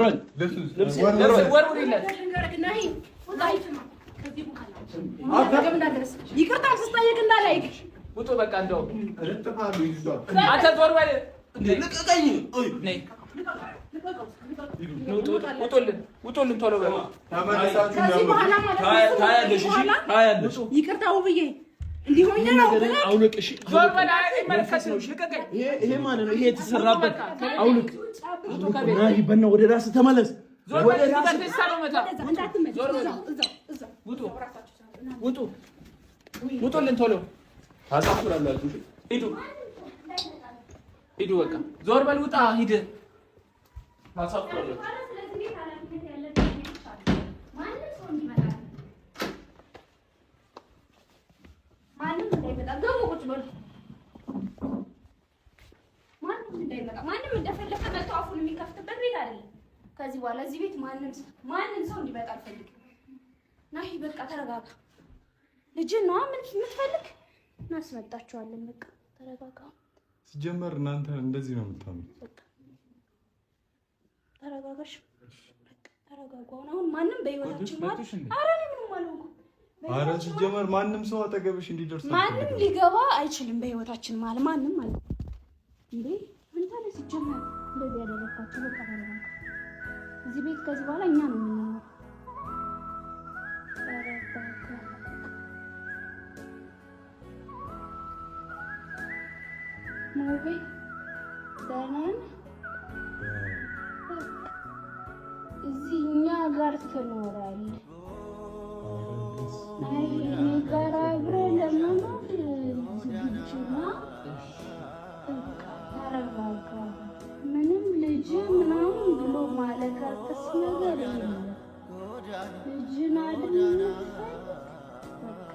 በል ልብስ ወርውር ይላል ይቅርታ ስጠይቅ እንዳላይክ ውጡ በቃ እንደው አንተ ዞር በል ልቀቀኝ ነይ ውጡልን ቶሎ በል ታያለሽ ይቅርታ ውብዬ እንዲሆኛ ነው አውልቅሽ ዞር በል አይመለከት ነው ልቀቀኝ ይሄ ማለት ነው ይሄ የተሰራበት አውልቅ ናይ በእና ወደ ራስ ተመለስ ወደ ራስ ተሳለው መታ ዞር በል ውጡ ውጡልን ቶሎ ታሳፍራላችሁ ሂዱ በቃ ዞር በል ውጣ ሂድ ታሳፍራላችሁ ማንም እንዳይመጣ ገቡ ቁጭ በሉ ማንም እንደፈለከ መጥቶ አፉን የሚከፍትበት ቤት አይደለም ከዚህ በኋላ እዚህ ቤት ማንም ሰው እንዲመጣ አልፈልግም ናሂ በቃ ተረጋጋ ልጅን ነው ምን የምትፈልግ እናስመጣቸዋለን በቃ ተረጋጋ ሲጀመር እናንተ እንደዚህ ነው የምታምኑት በቃ ተረጋጋሽ በቃ ተረጋጋ አሁን ማንም በህይወታችን ማለት ኧረ እኔ ምንም አልሆንኩም ኧረ ሲጀመር ማንም ሰው አጠገብሽ እንዲደርስ ማንም ሊገባ አይችልም በህይወታችን ማለት ማንም ማለት እንዴ አንተ ለዚህ ሲጀመር እንደዚህ ያደረካችሁ በቃ ተረጋጋ እዚህ ቤት ከዚህ በኋላ እኛ ነው የምንኖረው ሞቤ ደህና እዚህ እኛ ጋር ትኖራለህ አይ ጋር አብረን ለመኖር ዝግጁ ነህ ተረጋጋ ምንም ልጅ ምናምን ብሎ ማለቃቀስ ነገር የለም ልጅን አይደል በቃ